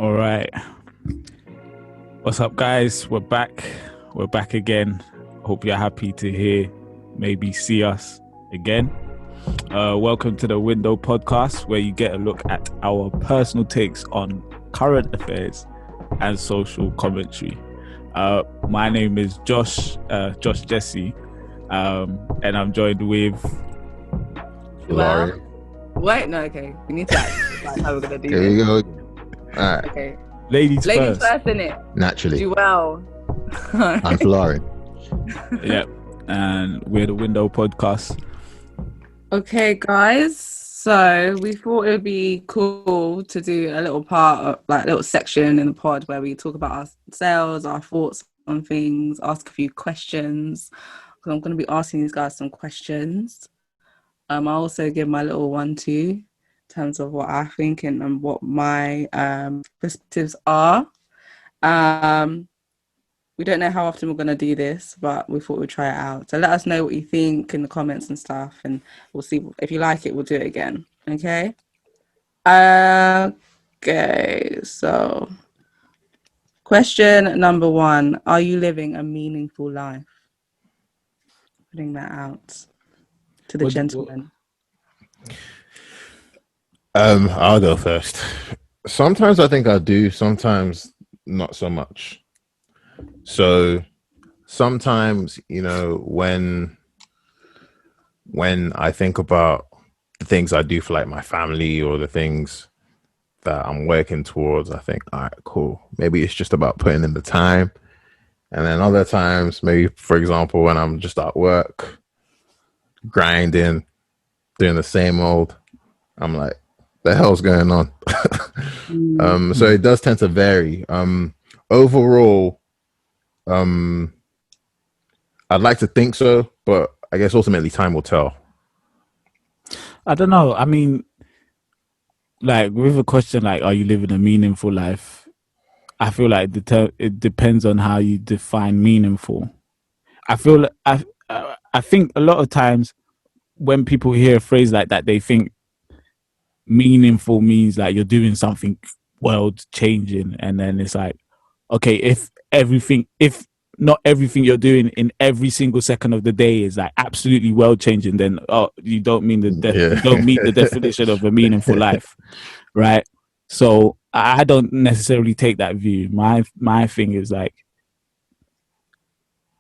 All right. What's up, guys? We're back. We're back again. Hope you're happy to hear, maybe see us again. Welcome to the Window Podcast, where you get a look at our personal takes on current affairs and social commentary. My name is Josh Jesse, and I'm joined with Laurie. Wait, no, okay. We need to like how we're gonna do There this. you go. All right. Okay. ladies Ladies first. first, innit? Naturally. Joelle. I'm Laurie. Yep. And we're the Window Podcast. Okay, guys. So we thought it would be cool to do a little part of like a little section in the pod where we talk about ourselves, our thoughts on things, ask a few questions. Because I'm going to be asking these guys some questions. I'll also give my little 1-2 in terms of what I think and what my perspectives are. We don't know how often we're going to do this, but we thought we'd try it out. So let us know what you think in the comments and stuff, and we'll see. If you like it, we'll do it again. Okay? Okay, so question number 1. Are you living a meaningful life? Putting that out to the gentleman. I'll go first. Sometimes I think I do, sometimes not so much. So sometimes, when I think about the things I do for like my family or the things that I'm working towards, I think, all right, cool. Maybe it's just about putting in the time. And then other times, maybe, for example, when I'm just at work, grinding, doing the same old, I'm like, the hell's going on? So it does tend to vary. Overall, I'd like to think so, but I guess ultimately time will tell. I don't know. I mean, like with a question like, are you living a meaningful life? I feel like it depends on how you define meaningful. I feel I think a lot of times when people hear a phrase like that, they think meaningful means like you're doing something world changing, and then it's like, okay, if not everything you're doing in every single second of the day is like absolutely world changing, then you don't mean you don't meet the definition of a meaningful life, right? So I don't necessarily take that view. My thing is like,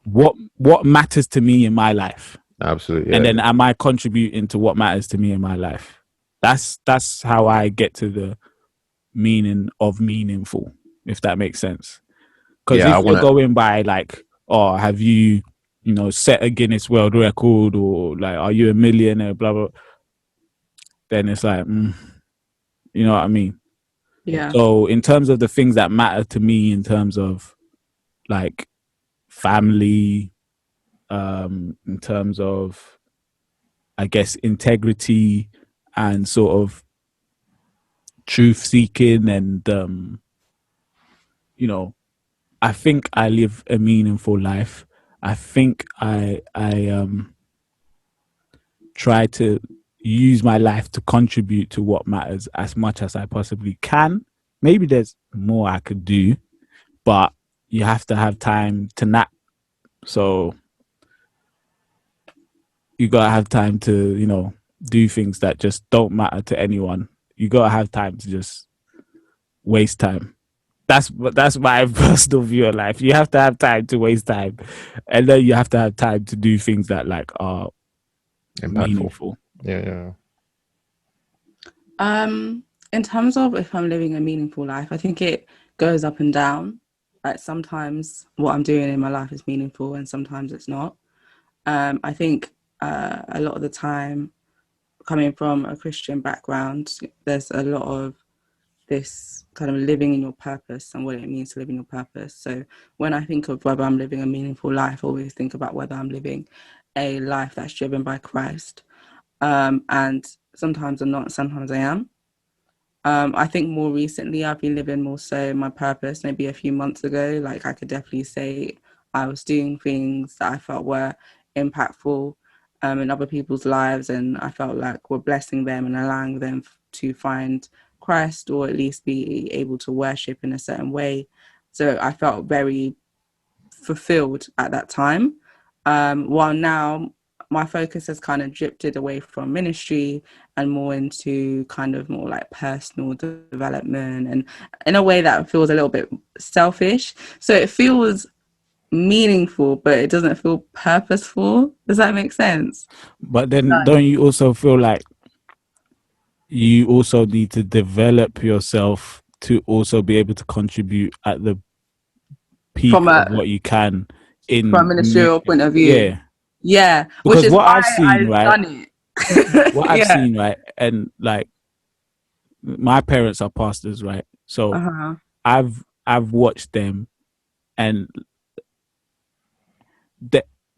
what matters to me in my life, Absolutely, and then am I contributing to what matters to me in my life? That's how I get to the meaning of meaningful, if that makes sense. Because if you're going by like, have you, set a Guinness World Record, or like, are you a millionaire, blah, blah, then it's like, you know what I mean? Yeah. So in terms of the things that matter to me, in terms of like family, in terms of, I guess, integrity and sort of truth seeking, and I think I live a meaningful life. I think I try to use my life to contribute to what matters as much as I possibly can. Maybe there's more I could do, but you have to have time to nap. So you gotta have time to, do things that just don't matter to anyone. You gotta have time to just waste time. That's my personal view of life. You have to have time to waste time, and then you have to have time to do things that like are meaningful. Yeah. In terms of if I'm living a meaningful life, I think it goes up and down. Like sometimes what I'm doing in my life is meaningful, and sometimes it's not. I think a lot of the time, coming from a Christian background, there's a lot of this kind of living in your purpose and what it means to live in your purpose. So when I think of whether I'm living a meaningful life, I always think about whether I'm living a life that's driven by Christ. And sometimes I'm not, sometimes I am. I think more recently I've been living more so my purpose. Maybe a few months ago, like I could definitely say I was doing things that I felt were impactful in other people's lives, and I felt like we're blessing them and allowing them to find Christ, or at least be able to worship in a certain way. So I felt very fulfilled at that time. While now my focus has kind of drifted away from ministry and more into kind of more like personal development, and in a way that feels a little bit selfish. So it feels meaningful, but it doesn't feel purposeful. Does that make sense? But then don't you also feel like you also need to develop yourself to also be able to contribute at the peak From of what you can in from a ministerial point of view? Yeah. Yeah, Because which is what why I've seen, I've right? done it. What I've Yeah. seen, right, and like my parents are pastors, right? So Uh-huh. I've watched them, and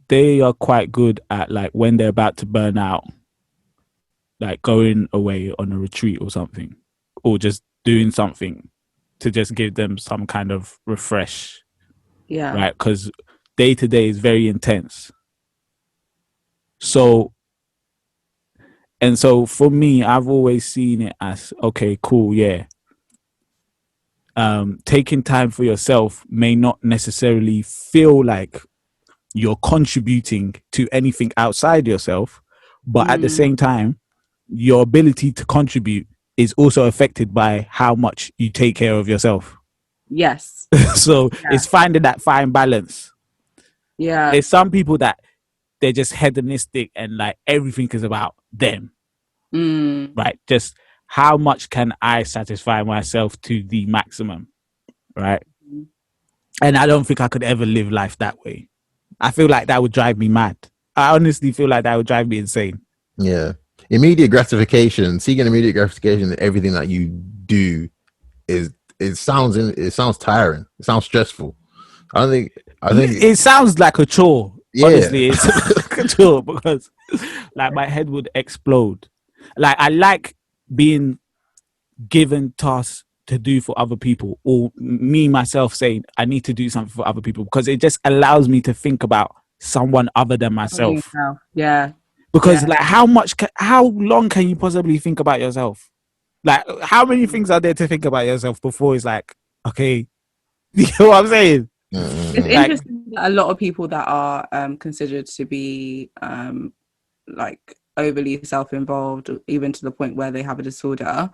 they are quite good at, like, when they're about to burn out, like going away on a retreat or something, or just doing something to just give them some kind of refresh, Yeah. right? Because day to day is very intense. So for me, I've always seen it as, okay, cool, yeah. Taking time for yourself may not necessarily feel like you're contributing to anything outside yourself, but at the same time, your ability to contribute is also affected by how much you take care of yourself. Yes. So it's finding that fine balance. Yeah. There's some people that they're just hedonistic and like everything is about them, right? Just how much can I satisfy myself to the maximum, right? And I don't think I could ever live life that way. I feel like that would drive me mad. I honestly feel like that would drive me insane. Yeah. Immediate gratification, seeking immediate gratification in everything that you do it sounds tiring. It sounds stressful. I think it sounds like a chore. Yeah. Honestly, it's like a chore because like my head would explode. Like I like being given tasks to do for other people, or me myself saying I need to do something for other people, because it just allows me to think about someone other than myself. Yeah. Because like how long can you possibly think about yourself? Like how many things are there to think about yourself before it's like, okay, you know what I'm saying? It's interesting that a lot of people that are considered to be like overly self-involved, even to the point where they have a disorder,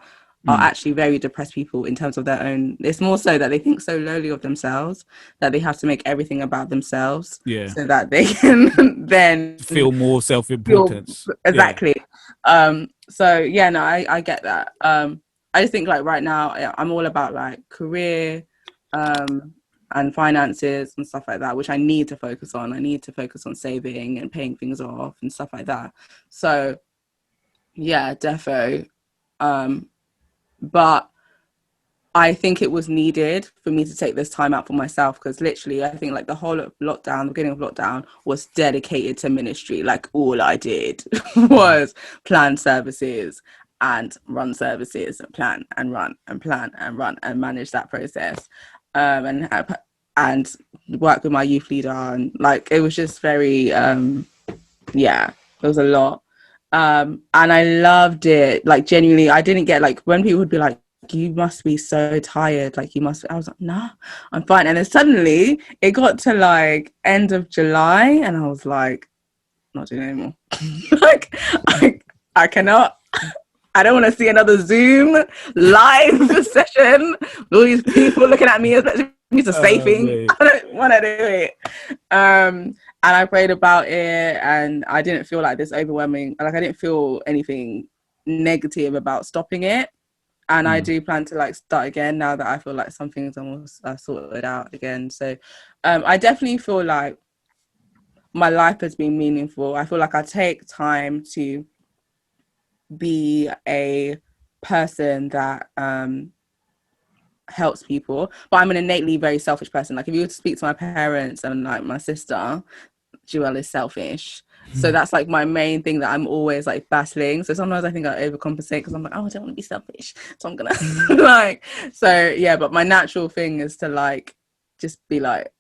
are actually very depressed people in terms of their own. It's more so that they think so lowly of themselves that they have to make everything about themselves, so that they can then feel more self-importance. Exactly. So yeah, no, I get that. I just think like right now I'm all about like career and finances and stuff like that, which I need to focus on. I need to focus on saving and paying things off and stuff like that. So yeah, defo. But I think it was needed for me to take this time out for myself, because literally I think like the whole of lockdown, the beginning of lockdown, was dedicated to ministry. Like all I did was plan services and run services and plan and run and plan and run and manage that process, and work with my youth leader, and like it was just very yeah, it was a lot. And I loved it. Like genuinely, I didn't get like when people would be like, you must be so tired, like you must. I was like, nah, I'm fine. And then suddenly it got to like end of July, and I was like, not doing it anymore. Like I cannot. I don't want to see another Zoom live session with all these people looking at me, expecting me to say things. I don't want to do it. And I prayed about it, and I didn't feel like this overwhelming. Like I didn't feel anything negative about stopping it. And I do plan to like start again now that I feel like some things almost sorted out again. So I definitely feel like my life has been meaningful. I feel like I take time to be a person that helps people, but I'm an innately very selfish person. Like if you were to speak to my parents and like my sister, Joelle is selfish. So that's like my main thing that I'm always like battling. So sometimes I think I overcompensate because I'm like, oh, I don't want to be selfish, so I'm gonna like, so yeah. But my natural thing is to like just be like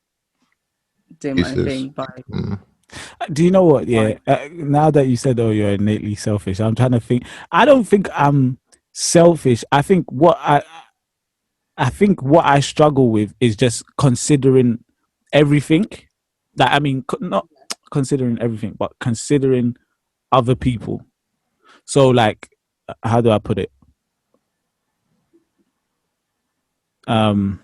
doing my own thing. By do you know what? Yeah, now that you said, oh, you're innately selfish, I'm trying to think. I don't think I'm selfish. I think what I struggle with is just considering everything. That I mean, not considering everything, but considering other people. So, like, how do I put it? Um,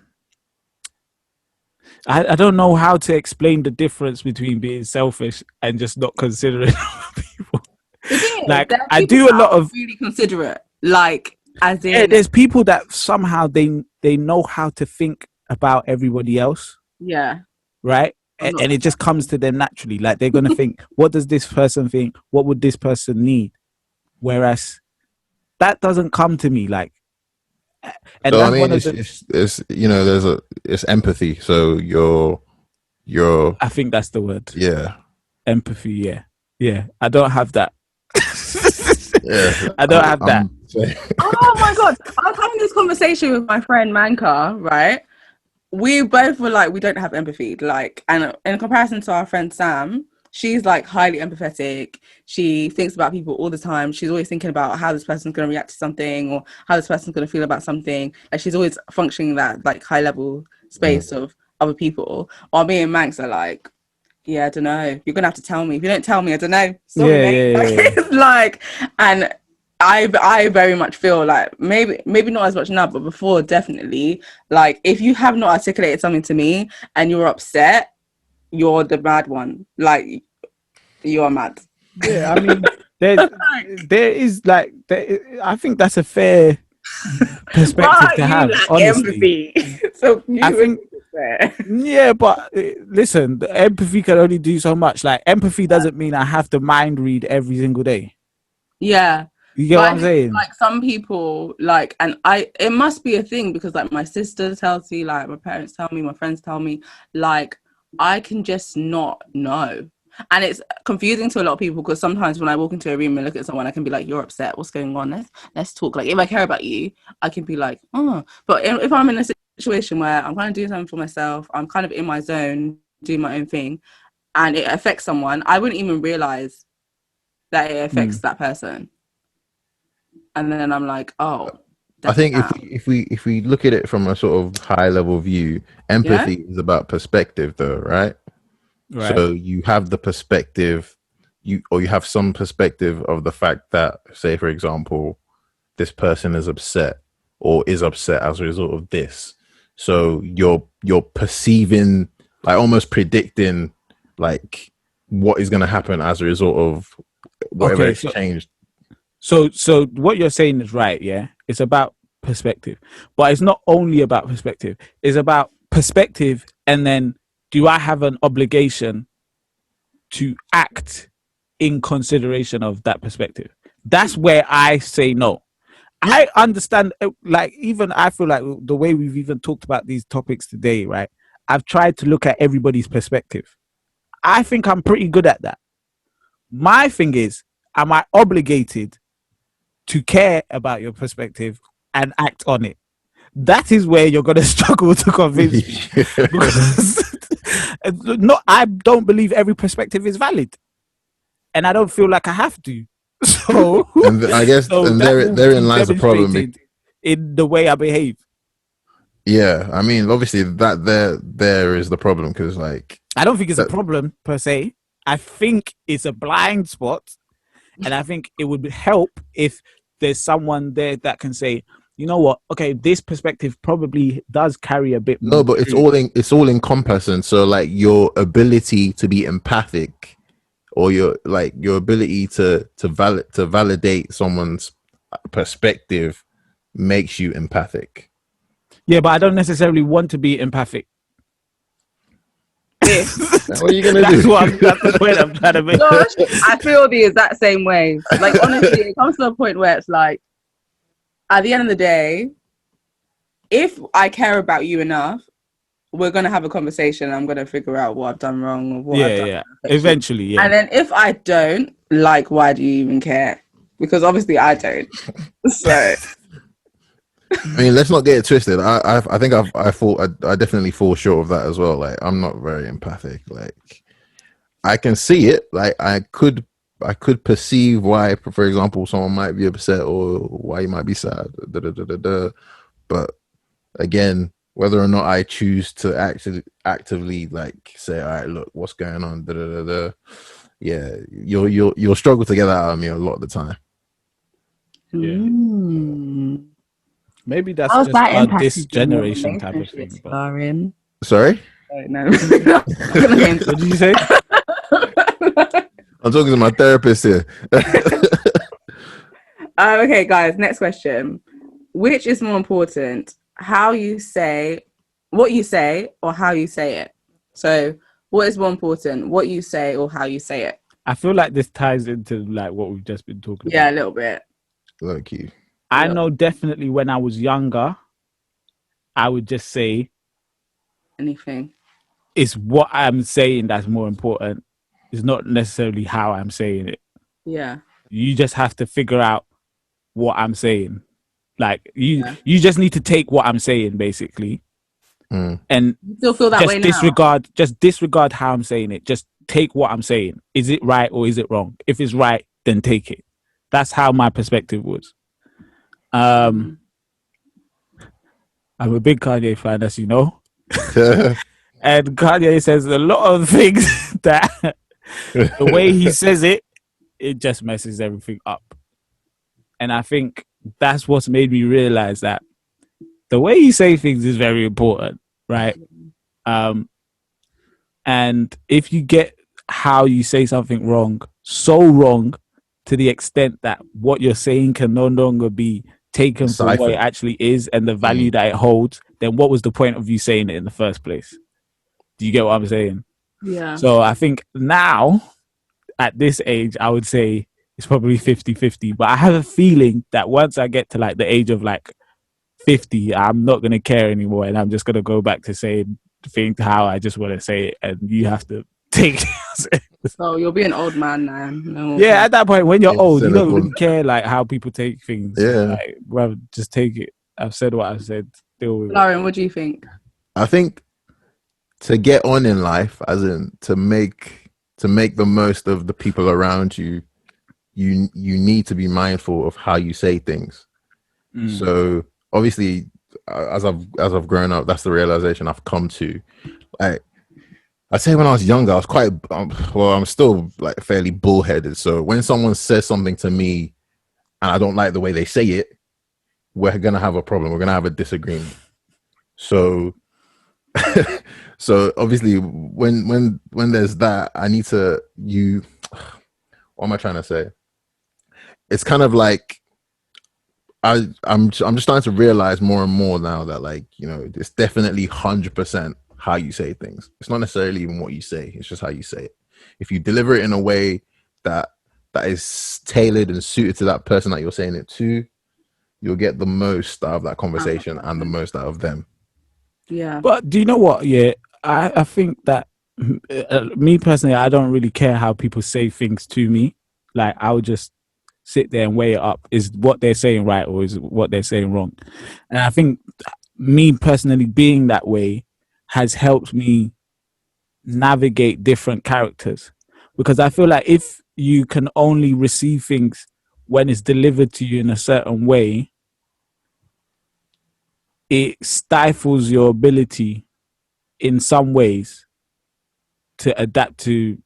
I don't know how to explain the difference between being selfish and just not considering other people. The thing is, Like, there are I people do a that lot are of really considerate, like as yeah. in There's people that somehow they know how to think about everybody else, yeah. right? I'm not And it that just comes to them naturally. Like they're gonna think, what does this person think? What would this person need? Whereas that doesn't come to me. Like, and So I that's one mean, of the. it's you know, it's empathy. So you're I think that's the word. yeah. Empathy. Yeah, yeah. I don't have that. Yeah, I don't have that. Oh my god! I was having this conversation with my friend Manka, right? We both were like, we don't have empathy. Like, and in comparison to our friend Sam, she's like highly empathetic. She thinks about people all the time. She's always thinking about how this person's going to react to something or how this person's going to feel about something. Like, she's always functioning that like high level space of other people. While me and Manx are like, yeah, I don't know. You're gonna have to tell me. If you don't tell me, I don't know. Sorry, Yeah, mate. yeah, Like, yeah. it's like, and I very much feel like maybe not as much now, but before definitely. Like, if you have not articulated something to me and you're upset, you're the bad one. Like, you are mad. Yeah, I mean, there is like, I think that's a fair perspective But to you have. lack Honestly, empathy. So you I think, fair. yeah, but listen, the empathy can only do so much. Like, empathy doesn't mean I have to mind read every single day. Yeah. You get But what I I'm think, saying? like, some people like, and it must be a thing because like my sister tells me, like my parents tell me, my friends tell me, like I can just not know. And it's confusing to a lot of people because sometimes when I walk into a room and look at someone, I can be like, "You're upset. What's going on? Let's talk." Like, if I care about you, I can be like, "Oh." But if I'm in a situation where I'm kind of doing something for myself, I'm kind of in my zone, doing my own thing, and it affects someone, I wouldn't even realize that it affects that person. And then I'm like, "Oh, I think damn." if we look at it from a sort of high level view, Yeah. empathy is about perspective, though, right? Right. So you have the perspective, you have some perspective of the fact that, say, for example, this person is upset or is upset as a result of this. So you're perceiving, like almost predicting, like what is going to happen as a result of whatever Okay, exchange. so what you're saying is right. Yeah, it's about perspective, but it's not only about perspective. It's about perspective, and then do I have an obligation to act in consideration of that perspective? That's where I say no. I understand, like, even I feel like the way we've even talked about these topics today, right? I've tried to look at everybody's perspective. I think I'm pretty good at that. My thing is, am I obligated to care about your perspective and act on it? That is where you're going to struggle to convince me. Because no, I don't believe every perspective is valid. And I don't feel like I have to. So, And I guess, so and that will therein be lies the problem. demonstrated in the way I behave. Yeah, I mean, obviously that there is the problem because, like, I don't think it's a problem per se. I think it's a blind spot, and I think it would help if there's someone there that can say, you know what? Okay, this perspective probably does carry a bit more. no, but it's all encompassing. So, like, your ability to be empathic, or your ability to validate someone's perspective makes you empathic. Yeah, but I don't necessarily want to be empathic. What are you gonna That's do? that's the point I'm trying to make. Gosh, I feel the exact same way. Like, honestly, it comes to a point where it's like, at the end of the day, if I care about you enough, we're gonna have a conversation. I'm gonna figure out what I've done wrong or what I've done. Yeah. Eventually, yeah. And then if I don't, like, why do you even care? Because obviously I don't. So I mean, let's not get it twisted. I think I definitely fall short of that as well. Like, I'm not very empathic. Like, I can see it. Like, I could I could perceive why, for example, someone might be upset or why you might be sad. Da, da, da, da, da. But again, whether or not I choose to actually actively like say, all right, look, what's going on? Da, da, da, da. Yeah, you'll struggle to get that out of me a lot of the time. Yeah. Mm. Maybe that's How's just that this impacted your generation type of thing. relationships, But Lauren? Sorry, Oh, no. I'm not gonna go into what did you say? I'm talking to my therapist here. Okay, guys, next question. Which is more important? How you say, what you say, or how you say it? So, what is more important? What you say or how you say it? I feel like this ties into like what we've just been talking Yeah, a about. little bit. Low key. I Yep. know definitely when I was younger, I would just say Anything. it's what I'm saying that's more important. It's not necessarily how I'm saying it. Yeah. You just have to figure out what I'm saying. Like Yeah. you just need to take what I'm saying basically, Mm. and You still feel that way now? just disregard how I'm saying it. Just take what I'm saying. Is it right or is it wrong? If it's right, then take it. That's how my perspective was. I'm a big Kanye fan, as you know. And Kanye says a lot of things that the way he says it, it just messes everything up. And I think that's what's made me realize that the way you say things is very important, right? And if you get how you say something wrong, so wrong to the extent that what you're saying can no longer be taken for what it Deciphered. actually is and the value that it holds, then what was the point of you saying it in the first place? Do you get what I'm saying? Yeah. So I think now, at this age, I would say it's probably 50-50. But I have a feeling that once I get to like the age of like 50, I'm not going to care anymore. And I'm just going to go back to saying things how I just want to say it. And you have to take it. So you'll be an old man now. No, Yeah, at that point, when you're Yeah, old, you don't cynical. really care like how people take things. Yeah. Like, brother, just take it. I've said what I've said. Deal with it. Lauren, what do you think? I think to get on in life, as in to make the most of the people around you, you need to be mindful of how you say things. So obviously, as I've grown up, that's the realization I've come to. Like, I'd say when I was younger, I was quite well. I'm still like fairly bullheaded. So when someone says something to me and I don't like the way they say it, we're gonna have a problem. We're gonna have a disagreement. So, so obviously, when there's that, I need to What am I trying to say? It's kind of like I'm just starting to realize more and more now that, like, you know, it's definitely 100% how you say things. It's not necessarily even what you say. It's just how you say it. If you deliver it in a way that is tailored and suited to that person that you're saying it to, you'll get the most out of that conversation and the most out of them. Yeah. But do you know what? Yeah, I think that me personally, I don't really care how people say things to me. Like, I would just sit there and weigh it up. Is what they're saying right or is what they're saying wrong? And I think me personally being that way has helped me navigate different characters, because I feel like if you can only receive things when it's delivered to you in a certain way, it stifles your ability in some ways to adapt to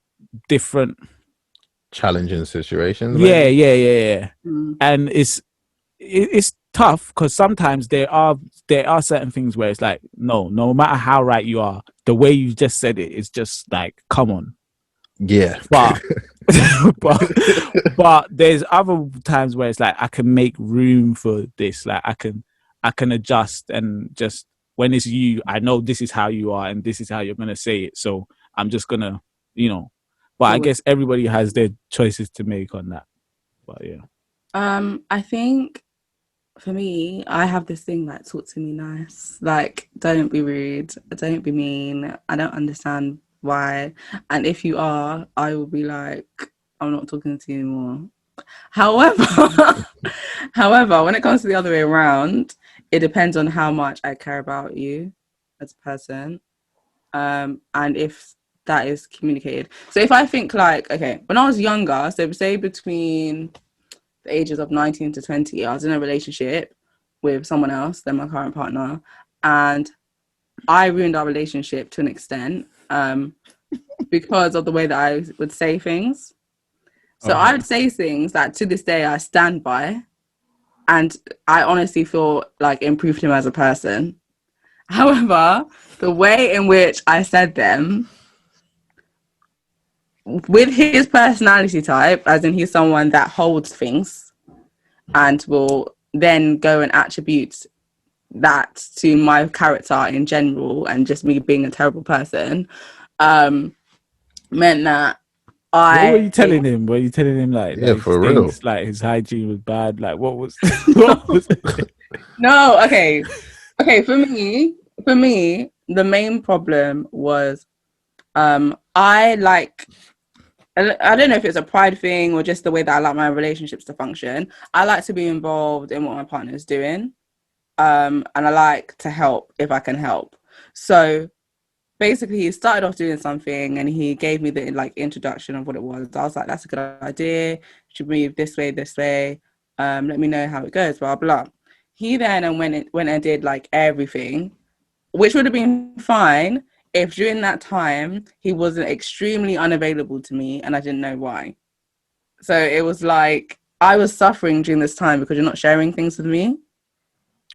different Challenging situations. yeah. And it's tough because sometimes there are certain things where it's like, no matter how right you are, the way you just said it is just like, come on. Yeah. But but there's other times where it's like, I can make room for this. Like, I can adjust, and just when it's you, I know this is how you are and this is how you're gonna say it. So I'm just gonna, but I guess everybody has their choices to make on that. But yeah. I think for me, I have this thing like, talk to me nice. Like, don't be rude. Don't be mean. I don't understand why. And if you are, I will be like, I'm not talking to you anymore. However, when it comes to the other way around, it depends on how much I care about you as a person. And if that is communicated. So if I think like, okay, when I was younger, so say between the ages of 19 to 20, I was in a relationship with someone else than my current partner, and I ruined our relationship to an extent because of the way that I would say things. So I would say things that to this day I stand by, and I honestly feel like improved him as a person. However, the way in which I said them, with his personality type, as in he's someone that holds things and will then go and attribute that to my character in general and just me being a terrible person, meant that What were you telling him? Were you telling him like Yeah, his for real. things, like his hygiene was bad? Like what was what was it? No, okay. For me, the main problem was I don't know if it's a pride thing or just the way that I like my relationships to function. I like to be involved in what my partner is doing. And I like to help if I can help. So basically he started off doing something and he gave me the like introduction of what it was. I was like, that's a good idea. Should move this way. Let me know how it goes, blah, blah. He then went and did like everything, which would have been fine if during that time he wasn't extremely unavailable to me and I didn't know why. So it was like I was suffering during this time because you're not sharing things with me.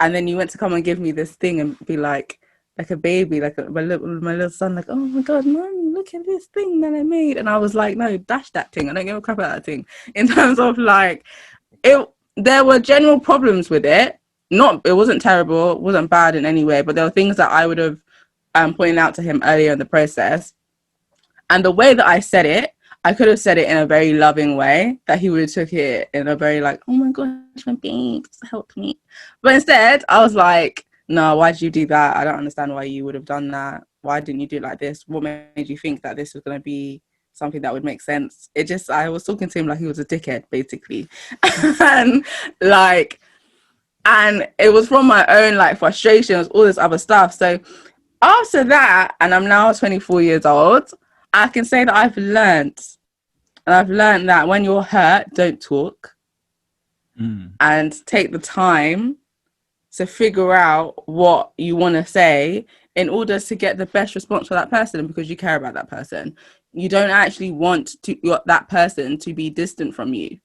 And then you went to come and give me this thing and be like a baby, like my little son, like, oh my God, Mom, look at this thing that I made. And I was like, no, dash that thing. I don't give a crap about that thing. In terms of like, there were general problems with it. It wasn't terrible, it wasn't bad in any way, but there were things that I would have pointed out to him earlier in the process. And the way that I said it, I could have said it in a very loving way that he would have took it in a very like, oh my gosh, my babes, help me. But instead, I was like, no, why did you do that? I don't understand why you would have done that. Why didn't you do it like this? What made you think that this was going to be something that would make sense? I was talking to him like he was a dickhead, basically. and it was from my own like frustrations, all this other stuff. So after that, and I'm now 24 years old, I can say that I've learned that when you're hurt, don't talk and take the time to figure out what you want to say in order to get the best response for that person, because you care about that person. You don't actually want that person to be distant from you.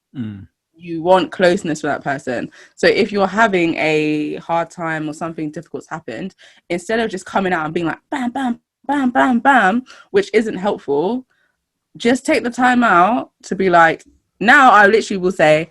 You want closeness with that person. So if you're having a hard time or something difficult's happened, instead of just coming out and being like, bam, bam, bam, bam, bam, which isn't helpful, just take the time out to be like, now I literally will say,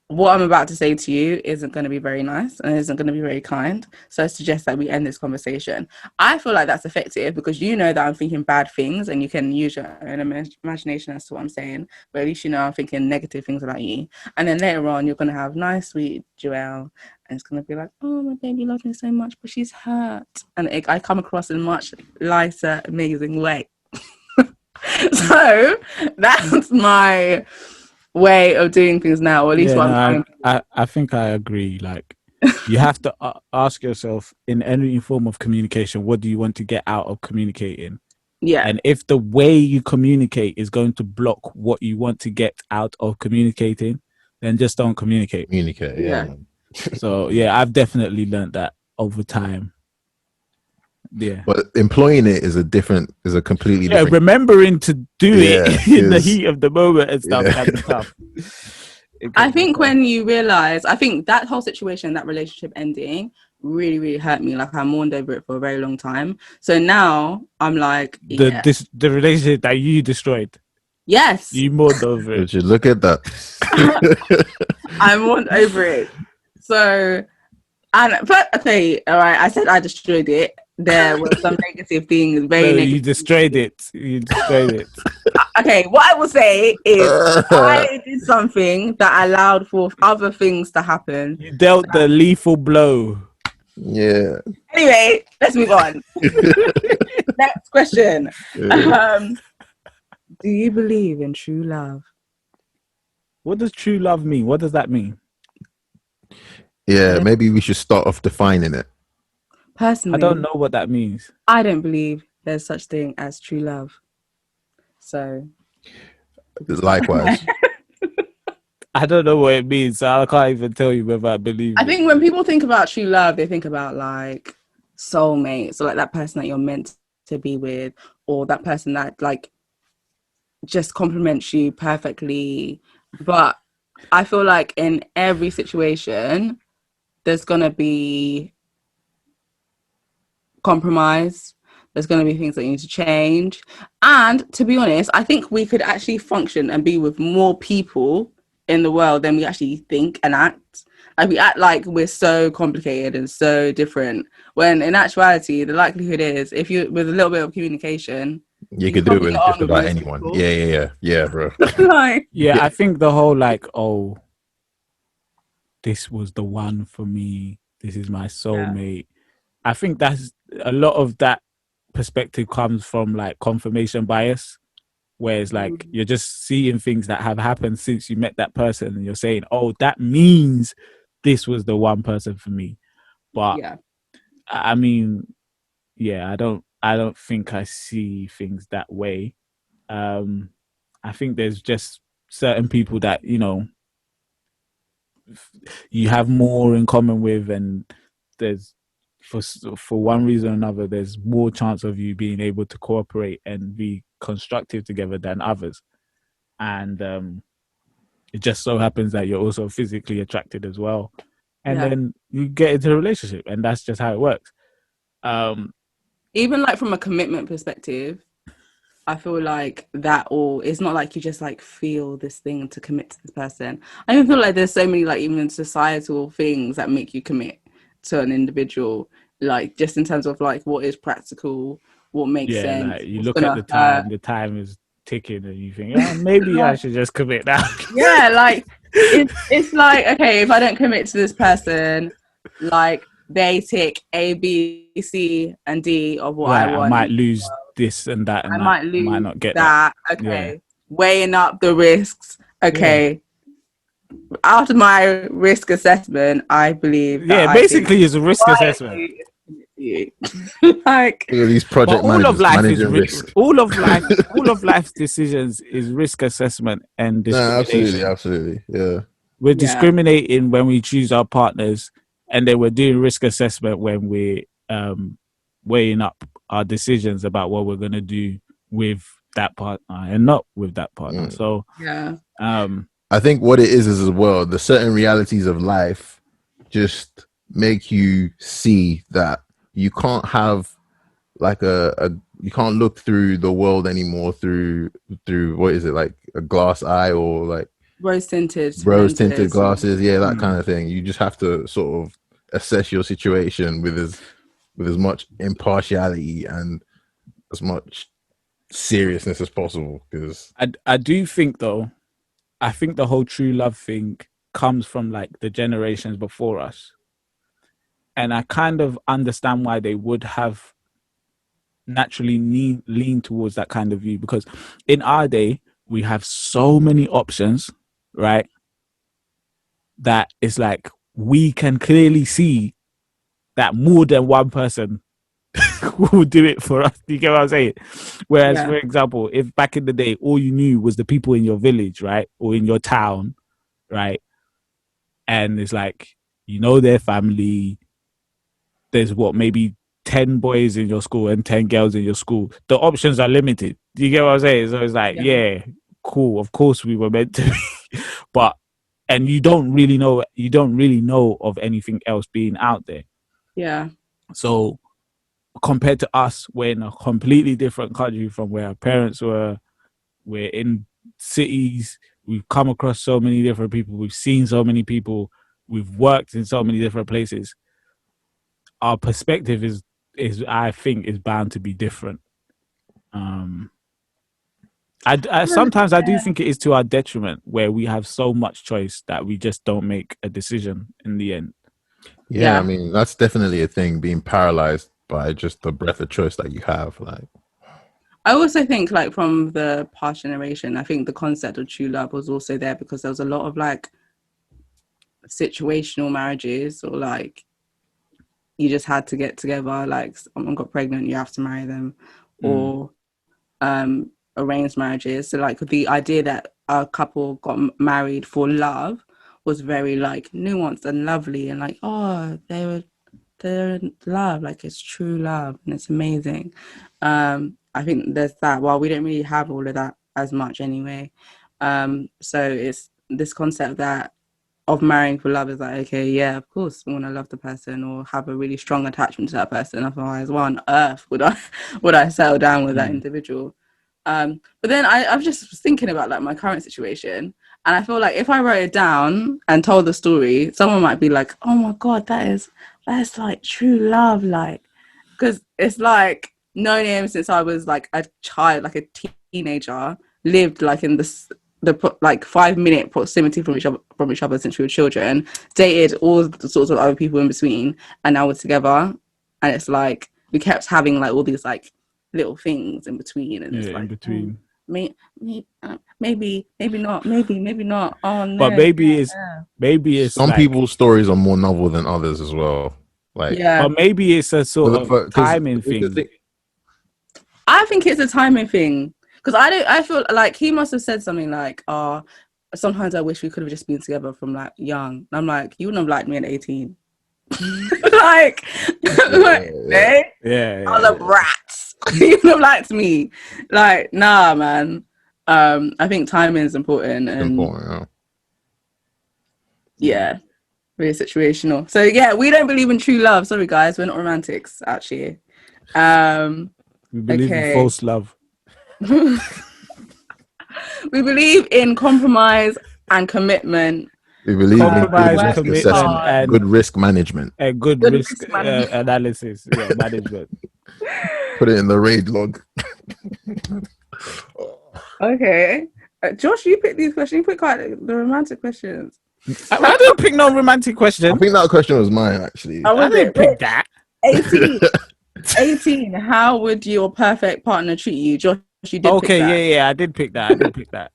what I'm about to say to you isn't going to be very nice and isn't going to be very kind. So I suggest that we end this conversation. I feel like that's effective because you know that I'm thinking bad things and you can use your own imagination as to what I'm saying. But at least you know I'm thinking negative things about you. And then later on, you're going to have nice, sweet Joelle. And it's going to be like, oh, my baby loves me so much, but she's hurt. And I come across in a much lighter, amazing way. So that's my way of doing things now, or at least I think I agree. Like you have to ask yourself in any form of communication, what do you want to get out of communicating? Yeah. And if the way you communicate is going to block what you want to get out of communicating, then just don't communicate. Yeah. So yeah, I've definitely learned that over time. Yeah, but employing it is a completely different. Remembering to do it in the heat of the moment and stuff. That's tough. I think when you realize, I think that whole situation, that relationship ending, really, really hurt me. Like I mourned over it for a very long time. So now I'm like, the relationship that you destroyed. Yes, you mourned over it. Would you look at that? I mourned over it. So, but okay, all right. I said I destroyed it. There were some negative things. Negative. You destroyed it. Okay, what I will say is I did something that allowed for other things to happen. You dealt the lethal blow. Yeah. Anyway, let's move on. Next question. Do you believe in true love? What does true love mean? What does that mean? Yeah, maybe we should start off defining it. Personally, I don't know what that means. I don't believe there's such thing as true love. So Likewise. I don't know what it means, so I can't even tell you whether I believe I it. think when people think about true love, they think about like soulmates, so like that person that you're meant to be with, or that person that like just complements you perfectly. But I feel like in every situation, there's gonna be compromise. There's going to be things that you need to change. And to be honest, I think we could actually function and be with more people in the world than we actually think and act. Like we act like we're so complicated and so different, when in actuality, the likelihood is if you, with a little bit of communication, You you could could do it probably get with just on with about most anyone. people. Yeah, bro. Like, Yeah, I think the whole like, oh, this was the one for me. This is my soulmate. I think that's a lot of that perspective comes from like confirmation bias, where it's like you're just seeing things that have happened since you met that person and you're saying, oh, that means this was the one person for me. But yeah, I mean, yeah, I don't think I see things that way. I think there's just certain people that, you know, you have more in common with, and there's for one reason or another, there's more chance of you being able to cooperate and be constructive together than others. And it just so happens that you're also physically attracted as well, and yeah. then you get into a relationship, and that's just how it works. Um, Even like from a commitment perspective, I feel like that all, it's not like you just like feel this thing to commit to this person. I even feel like there's so many like even societal things that make you commit to an individual, like just in terms of like what is practical, what makes yeah, sense, like you what's look at gonna the hurt. time is ticking, and you think, oh, maybe I Like, should just commit now. yeah, like it's like, okay, if I don't commit to this person, like they tick A, B, C, and D of what I Right, I might want, lose this and that, I and might I might lose not get that. that. Yeah, Okay. Weighing up the risks. yeah, Okay. After my risk assessment, I believe that yeah. I think Basically, it's a risk assessment. wisely is like, Look at these But project all of managers life is managing risk. all of life's decisions is risk assessment and No, absolutely, discrimination. absolutely. Yeah. We're yeah, discriminating when we choose our partners, and then we're doing risk assessment when we're weighing up our decisions about what we're gonna do with that partner and not with that partner. Mm. So yeah, um I think what it is as well, the certain realities of life just make you see that you can't have like a you can't look through the world anymore through what is it, like a glass eye or like rose tinted rose tinted lenses. glasses, yeah, that mm, kind of thing. You just have to sort of assess your situation with as much impartiality and as much seriousness as possible, because I do think though, I think the whole true love thing comes from like the generations before us. And I kind of understand why they would have naturally lean towards that kind of view, because in our day we have so many options, right? That it's like we can clearly see that more than one person will do it for us. You get what I'm saying? Whereas, Yeah, for example, if back in the day all you knew was the people in your village, right, or in your town, right, and it's like you know their family, there's what, maybe 10 boys in your school and 10 girls in your school, the options are limited. Do you get what I'm saying? So it's like, yeah, yeah, cool, of course we were meant to be. But and you don't really know of anything else being out there. yeah, So compared to us, we're in a completely different country from where our parents were. We're in cities, we've come across so many different people, we've seen so many people, we've worked in so many different places. Our perspective is I think is bound to be different. Um, I sometimes I do think it is to our detriment, where we have so much choice that we just don't make a decision in the end. yeah, I yeah. mean that's definitely a thing, being paralyzed by just the breadth of choice that you have. Like, I also think like from the past generation, I think the concept of true love was also there because there was a lot of like situational marriages, or like you just had to get together, like someone got pregnant, you have to marry them, or arranged marriages. So like the idea that a couple got married for love was very like nuanced and lovely, and like, oh, they're in love, like it's true love and it's amazing. I think there's that. Well, we don't really have all of that as much anyway. So it's this concept that of marrying for love is like, okay, yeah, of course, I want to love the person or have a really strong attachment to that person. Otherwise, why on earth would I settle down with that individual? But then I was just thinking about like my current situation, and I feel like if I wrote it down and told the story, someone might be like, "Oh my god, that's like true love," like, because it's like known him since I was like a child, like a teenager, lived like in the like 5 minute proximity from each other since we were children, dated all the sorts of other people in between, and now we're together. And it's like we kept having like all these like little things in between, and it's like in between. Maybe not, maybe not. Oh no! But maybe it's Some like, people's stories are more novel than others as well. Like, yeah, but maybe it's a sort of 'cause timing the thing. I think it's a timing thing because I feel like he must have said something like, "Oh, sometimes I wish we could have just been together from like young." And I'm like, you wouldn't have liked me at 18. like, Yeah, I was a brat. You wouldn't have liked me. Like, nah, man. I think timing is important, and important. yeah, very situational. So yeah, we don't believe in true love. Sorry, guys, we're not romantics actually. we believe in Okay. false love. We believe in compromise and commitment. We believe in Compromise, good risk commitment, assessment, and good risk management. a good Good risk risk management. analysis, management. Put it in the raid log. Okay. Josh, you picked these questions. You picked quite the romantic questions. I didn't pick no romantic I question. think that question was mine, actually. Oh, I was didn't it? pick Wait, that. 18. 18. How would your perfect partner treat you? Josh, you did Okay, pick that. yeah, I did pick that.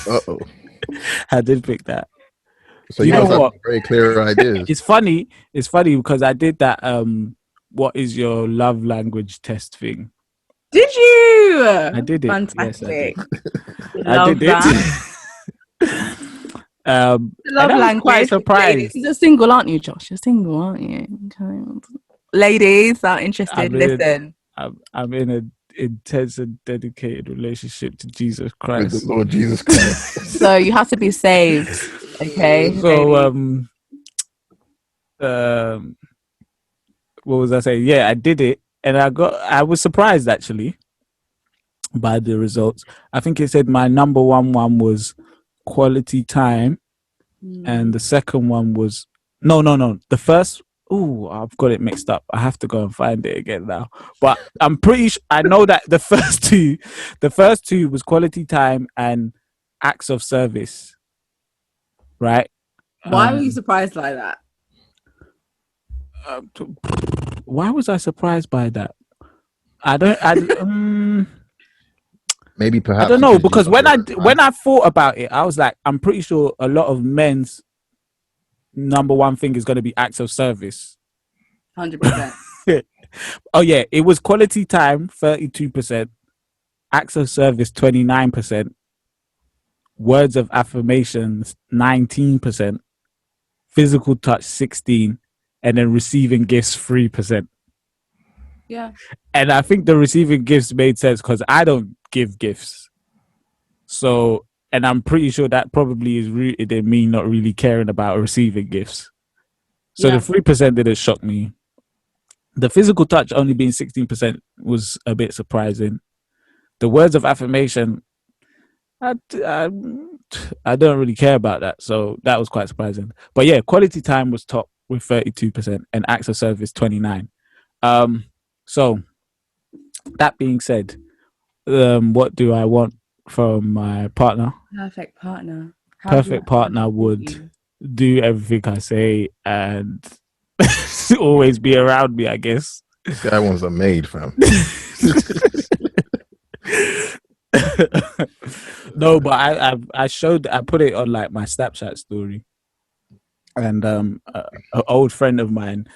Uh-oh. I did pick that. So You you know guys have what? very clear ideas. It's funny because I did that what is your love language test thing. Did you? I did it. Fantastic. Yes, I Love did that. it. Love and I was language. quite surprised. Ladies, you're single, aren't you, Josh? You're single, aren't you? Okay. Ladies that are interested, listen. I'm in an intense and dedicated relationship to Jesus With Christ. the Lord Jesus Christ. So you have to be saved, okay? So what was I saying? Yeah, I did it, and I was surprised actually by the results. I think it said my number one was quality time, and the second one was no. The first, I've got it mixed up. I have to go and find it again now. But I'm pretty sure I know that the first two was quality time and acts of service. Right? Why were you surprised like that? Why was I surprised by that? Maybe perhaps I don't know, because when I thought about it, I was like, I'm pretty sure a lot of men's number one thing is going to be acts of service. 100%. Oh yeah, it was quality time 32%, acts of service 29%, words of affirmations 19%, physical touch 16%, and then receiving gifts 3%. Yeah. And I think the receiving gifts made sense because I don't give gifts. So, and I'm pretty sure that probably is rooted in me not really caring about receiving gifts. So the 3% didn't shock me. The physical touch only being 16% was a bit surprising. The words of affirmation, I don't really care about that. So that was quite surprising. But yeah, quality time was top with 32% and acts of service 29%. So that being said, what do I want from my partner? Perfect partner. Perfect partner would do everything I say and always be around me, I guess. This guy wants a maid, fam. No, but I put it on like my Snapchat story, and an old friend of mine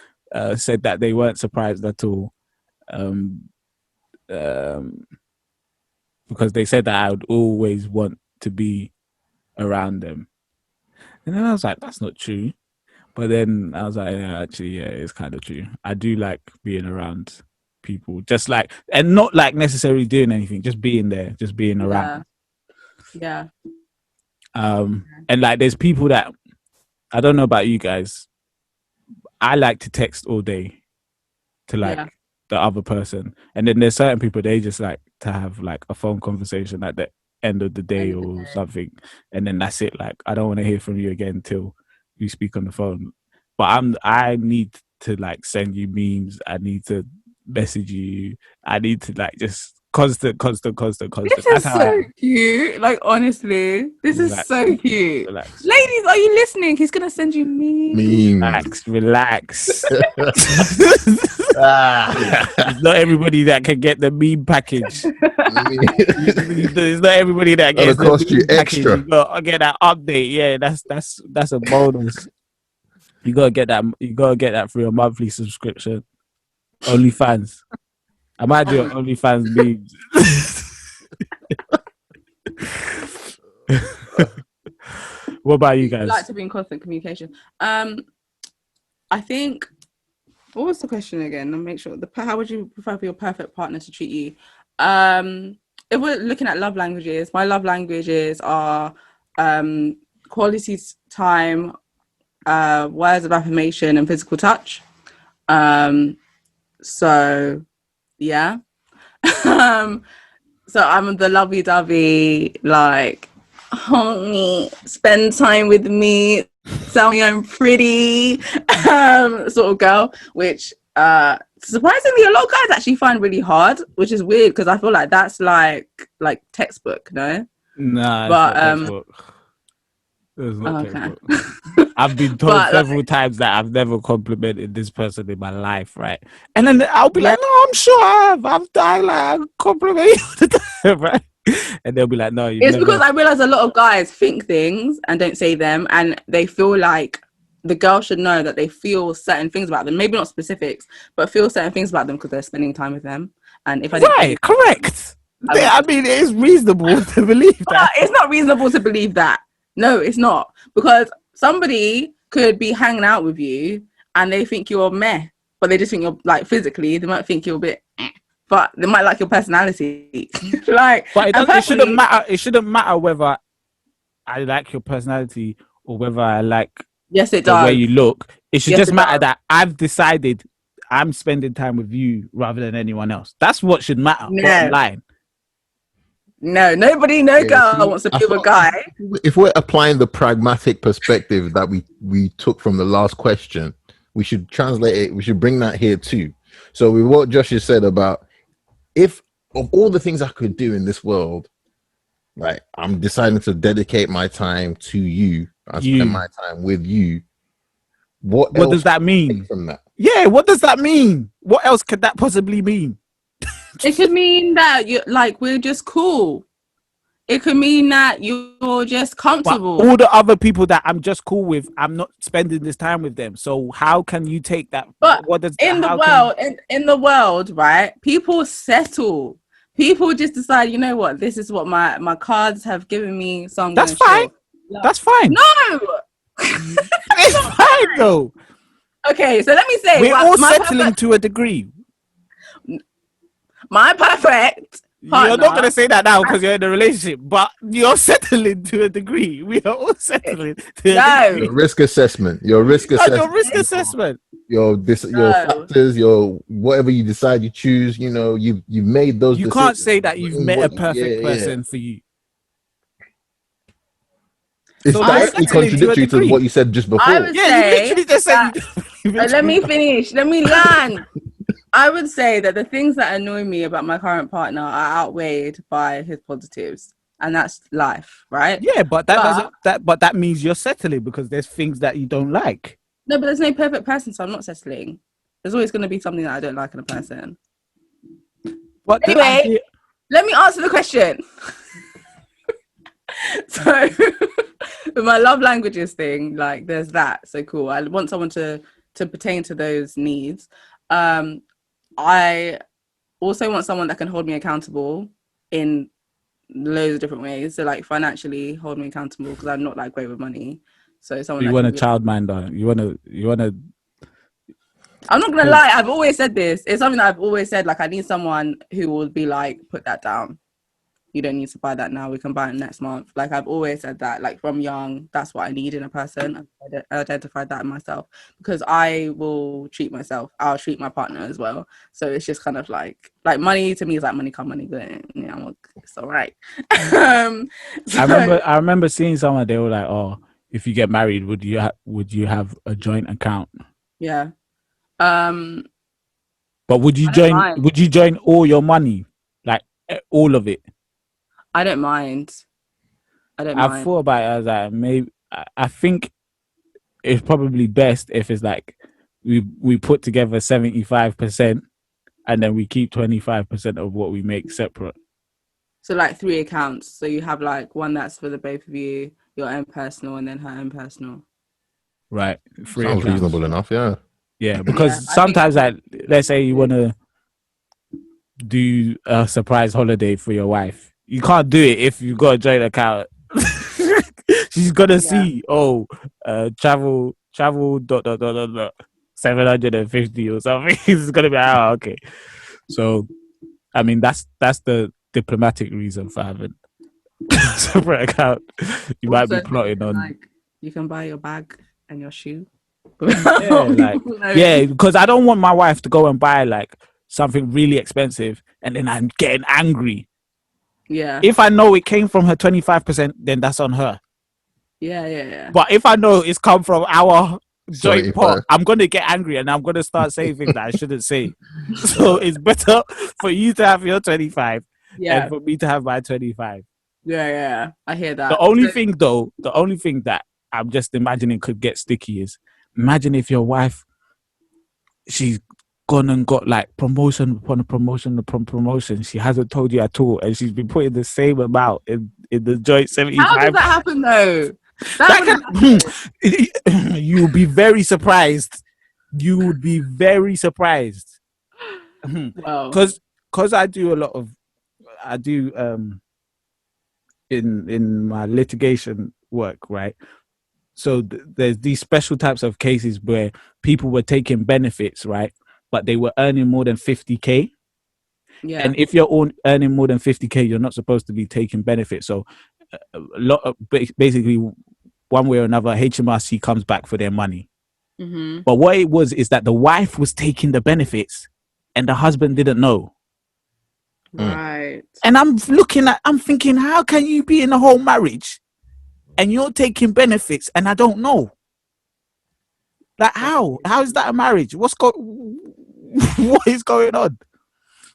said that they weren't surprised at all. because they said that I would always want to be around them. And then I was like, that's not true. But then I was like, yeah, actually, yeah, it's kind of true. I do like being around people, just like, and not like necessarily doing anything, just being there, just being around. Yeah. And like, there's people that, I don't know about you guys, I like to text all day to like the other person. And then there's certain people, they just like to have like a phone conversation at the end of the day or something. And then that's it. Like, I don't want to hear from you again until you speak on the phone. But I need to like send you memes. I need to message you. I need to like just constant. This is so cute. Like, honestly, this is so cute. Relax. Ladies, are you listening? He's gonna send you memes. Relax. It's not everybody that can get the meme package. It's not everybody that gets the cost meme you package. extra. You gotta get that update. Yeah, that's a bonus. You gotta get that. You gotta get that for your monthly subscription. OnlyFans. I might do an OnlyFans memes. What about you guys? I like to be in constant communication. I think. What was the question again? And make sure how would you prefer for your perfect partner to treat you? If we're looking at love languages, my love languages are quality time, words of affirmation, and physical touch. So yeah. So I'm the lovey-dovey, like, honey, spend time with me, tell me I'm pretty, sort of girl, which surprisingly a lot of guys actually find really hard, which is weird because I feel like that's like textbook, no? Nah, but it's not textbook. I've been told several times that I've never complimented this person in my life, right? And then I'll be like, no, I'm sure I have. I compliment you all the time, right? And they'll be like, no, it's never. Because I realize a lot of guys think things and don't say them, and they feel like the girl should know that they feel certain things about them, maybe not specifics, but feel certain things about them because they're spending time with them. And if I didn't correct. I mean, it is reasonable to believe that. It's not reasonable to believe that. No, it's not, because somebody could be hanging out with you and they think you're meh, but they just think you're like physically. They might think you're a bit, but they might like your personality. Like, but it shouldn't matter. It shouldn't matter whether I like your personality or whether I like the way you look. It should just matter that I've decided I'm spending time with you rather than anyone else. That's what should matter. Bottom line. No, no girl wants to be with a guy. If we're applying the pragmatic perspective that we took from the last question, we should translate it. We should bring that here too. So with what Josh has said about, if of all the things I could do in this world, like I'm deciding to dedicate my time to you, I spend my time with you. What does that mean? From that? Yeah, what does that mean? What else could that possibly mean? It could mean that we're just cool. It could mean that you're just comfortable. But all the other people that I'm just cool with, I'm not spending this time with them. So how can you take that? But in the world, right? People settle. People just decide, you know what? This is what my cards have given me. So that's fine. That's fine. No, it's fine though. Okay, so let me say we're all settling to a degree. My perfect partner. You're not going to say that now because you're in a relationship, but you're settling to a degree. We are all settling to a degree. Your risk assessment. Your factors, your whatever you decide you choose, you've made those decisions. You can't say that you've met a perfect person for you. It's directly contradictory to what you said just before. I would say you literally just said let me finish. Let me land. I would say that the things that annoy me about my current partner are outweighed by his positives, and that's life, right? Yeah, but that means you're settling because there's things that you don't like. No, but there's no perfect person, so I'm not settling. There's always going to be something that I don't like in a person. But anyway, let me answer the question. So, with my love languages thing, like there's that. So cool. I want someone to pertain to those needs. I also want someone that can hold me accountable in loads of different ways. So like financially hold me accountable because I'm not that great with money. So someone You that want can a be child minder. You want to. I'm not gonna lie, I've always said this. It's something that I've always said, like I need someone who will be like, put that down. You don't need to buy that now. We can buy it next month. Like I've always said that, like from young, that's what I need in a person. I identified that in myself because I will treat myself. I'll treat my partner as well. So it's just kind of like money to me is like money come, money go. Yeah, it's all right. I remember seeing someone. They were like, "Oh, if you get married, would you have a joint account?" Yeah. But would you I don't join? mind. Would you join all your money, like all of it? I don't mind. I don't I've mind. thought about it as like maybe. I think it's probably best if it's like we put together 75% and then we keep 25% of what we make separate. So like 3 accounts. So you have like one that's for the both of you, your own personal, and then her own personal. Right, 3 Sounds accounts. reasonable enough. Yeah. Yeah, because Yeah, I think sometimes, like, let's say you want to do a surprise holiday for your wife, you can't do it if you got a joint account. She's gonna see, travel dot 750 or something. It's gonna be okay. So, I mean, that's the diplomatic reason for having separate account. You might be also plotting on. like you can buy your bag and your shoe. Yeah, because I don't want my wife to go and buy like something really expensive and then I'm getting angry. Yeah. If I know it came from her 25%, then that's on her. Yeah. But if I know it's come from our joint pot, 75. I'm gonna get angry and I'm gonna start saying things that I shouldn't say. So it's better for you to have your 25 and for me to have my 25. Yeah. I hear that. The only thing that I'm just imagining could get sticky is imagine if your wife, she's gone and got like promotion upon promotion upon promotion. She hasn't told you at all, and she's been putting the same amount in the joint 75. How does that happen though? You'll be very surprised. You would be very surprised. Well, because I do in my litigation work, right? So there's these special types of cases where people were taking benefits, right? But they were earning more than 50K. yeah. And if you're earning more than 50K, you're not supposed to be taking benefits. So a lot of, basically, one way or another, HMRC comes back for their money. Mm-hmm. But what it was is that the wife was taking the benefits and the husband didn't know. Right. And I'm thinking, how can you be in a whole marriage and you're taking benefits and I don't know? Like how is that a marriage? What is going on?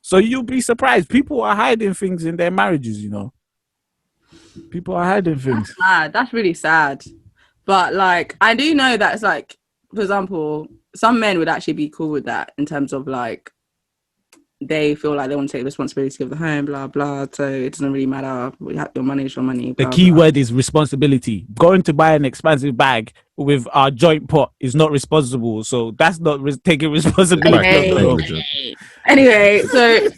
So you'll be surprised. People are hiding things in their marriages, you know. People are hiding things. That's mad. That's really sad. But like I do know that it's like, for example, some men would actually be cool with that in terms of like they feel like they want to take responsibility of the home, blah blah. So it doesn't really matter. Your money is your money. The key word is responsibility. Going to buy an expensive bag with our joint pot is not responsible. So that's not taking responsibility. Anyway, so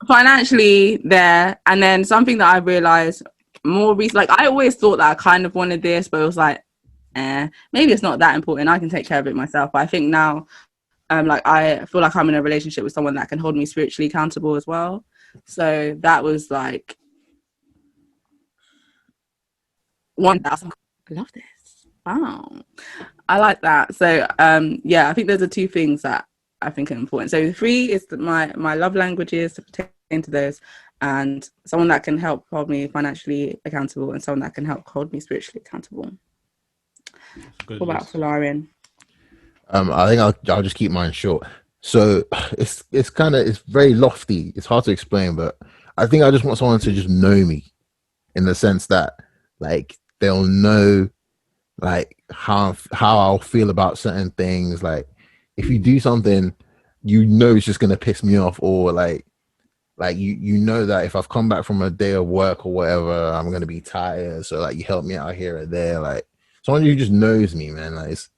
financially there, and then something that I've realized more recently, like I always thought that I kind of wanted this, but it was like, maybe it's not that important. I can take care of it myself. But I think now, like I feel like I'm in a relationship with someone that can hold me spiritually accountable as well. So that was like 1,000. I love this. Wow, I like that. So yeah, I think those are two things that I think are important. So the 3 is my love languages, to pertain to those, and someone that can help hold me financially accountable, and someone that can help hold me spiritually accountable. What about Florian? I think I'll just keep mine short. So it's very lofty. It's hard to explain, but I think I just want someone to just know me, in the sense that like they'll know like how I'll feel about certain things. Like if you do something, you know it's just gonna piss me off, or like you know that if I've come back from a day of work or whatever, I'm gonna be tired. So like you help me out here or there, like someone who just knows me, man. Like it's,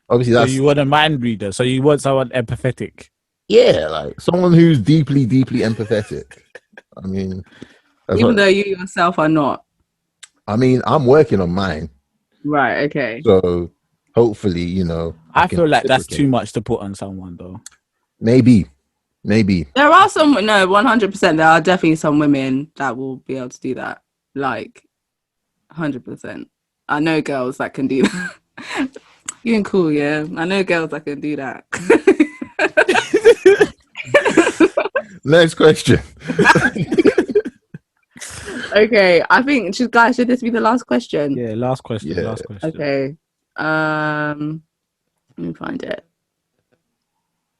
obviously that's. So you want a mind reader. So you want someone empathetic. Yeah, like someone who's deeply, deeply empathetic. I mean, that's Even what though you yourself are not. I mean. I'm working on mine, Right. Okay. so hopefully, I I can feel like that's too reciprocate. much to put on someone, though. Maybe, maybe. There are some, no, 100%. There are definitely some women that will be able to do that. Like, 100%. I know girls that can do that. You're cool, yeah. I know girls that can do that. Next question. Okay, I think should this be the last question? Yeah, last question. Yeah. Last question. Okay. Let me find it.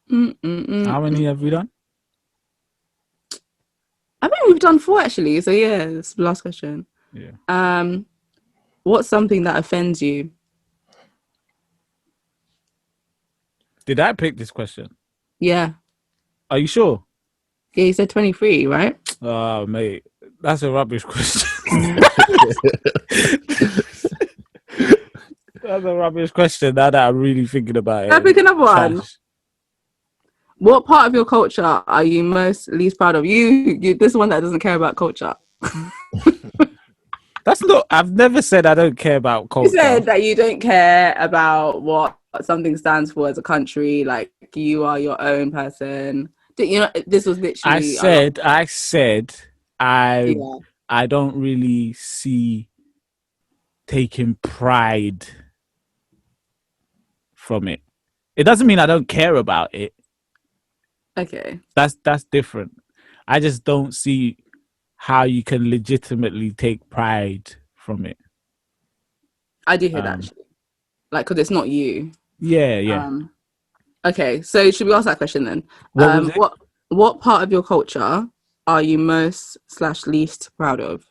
How many have we done? I think we've done 4 actually. So yeah, it's the last question. Yeah. What's something that offends you? Did I pick this question? Yeah. Are you sure? Yeah, you said 23, right? Oh, mate, that's a rubbish question. That's a rubbish question. Now that I'm really thinking about it. Can I pick another one? Trash. What part of your culture are you most least proud of? You this one that doesn't care about culture. That's not. I've never said I don't care about You culture. said that you don't care about what something stands for as a country. Like you are your own person. You know, this was literally. I said, Yeah. I don't really see taking pride from it. It doesn't mean I don't care about it. Okay. That's different. I just don't see how you can legitimately take pride from it. I do hear that actually. Like, because it's not you. Yeah. Okay, so should we ask that question then? What was it? What part of your culture are you most / least proud of?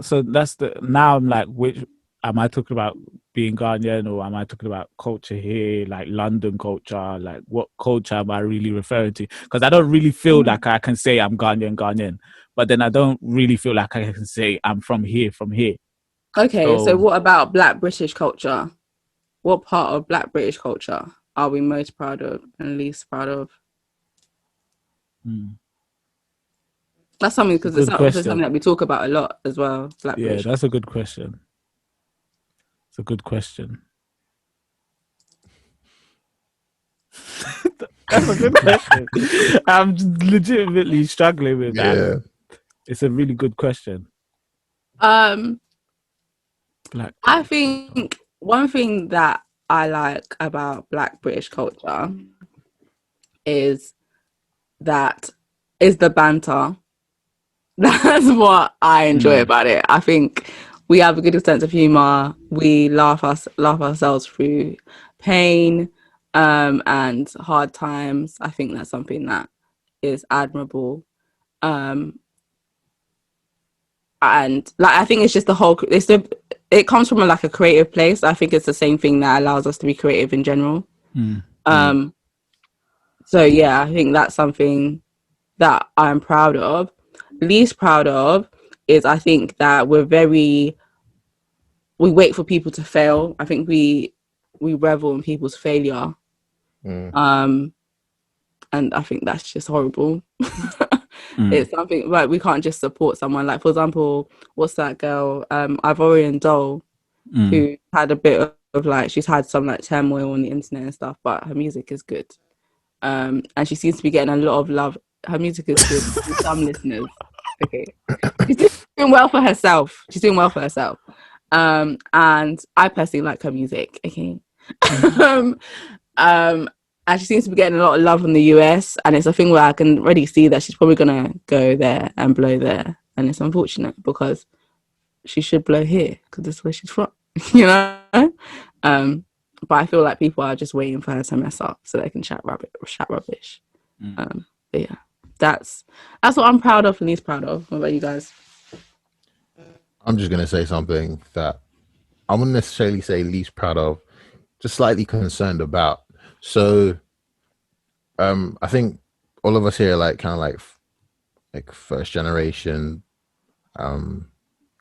So that's the now I'm like, which am I talking about being Ghanaian or am I talking about culture here, like London culture? Like what culture am I really referring to? Because I don't really feel like I can say I'm Ghanaian, but then I don't really feel like I can say I'm from here. Okay, so So what about Black British culture? What part of Black British culture are we most proud of and least proud of? That's something because it's good also something question. that we talk about a lot as well. Black Yeah, British. that's a good question. It's a good question. That's a good question. I'm legitimately struggling with that. Yeah. It's a really good question. Black. I think one thing that I like about Black British culture is the banter. That's what I enjoy about it. I think we have a good sense of humor. We laugh ourselves through pain and hard times. I think that's something that is admirable. And like I think it's just it comes from a creative place. I think it's the same thing that allows us to be creative in general. So yeah, I think that's something that I'm proud of. Least proud of is I think that we wait for people to fail. I think we revel in people's failure. And I think that's just horrible. It's something like we can't just support someone. Like for example, what's that girl? Ivorian Doll, who had a bit of like she's had some like turmoil on the internet and stuff, but her music is good. And she seems to be getting a lot of love. Her music is good to some listeners. Okay. She's doing well for herself. And I personally like her music. Okay. And she seems to be getting a lot of love in the US, and it's a thing where I can already see that she's probably gonna go there and blow there, and it's unfortunate because she should blow here because that's where she's from, you know. But I feel like people are just waiting for her to mess up so they can chat rubbish. But yeah, that's what I'm proud of and least proud of. What about you guys? I'm just gonna say something that I wouldn't necessarily say least proud of, just slightly concerned about. So, I think all of us here, like kind of like first generation, kind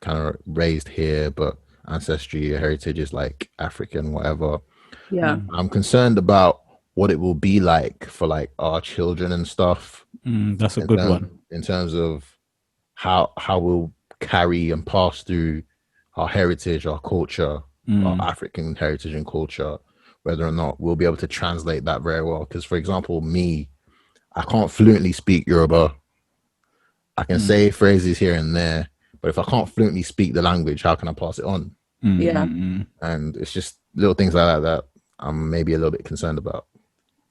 of raised here, but ancestry, heritage is like African, whatever. Yeah. I'm concerned about what it will be like for like our children and stuff That's a good one. in terms of how we'll carry and pass through our heritage, our culture, our African heritage and culture, whether or not we'll be able to translate that very well. Because, for example, me, I can't fluently speak Yoruba. I can say phrases here and there, but if I can't fluently speak the language, how can I pass it on? Yeah. And it's just little things like that I'm maybe a little bit concerned about.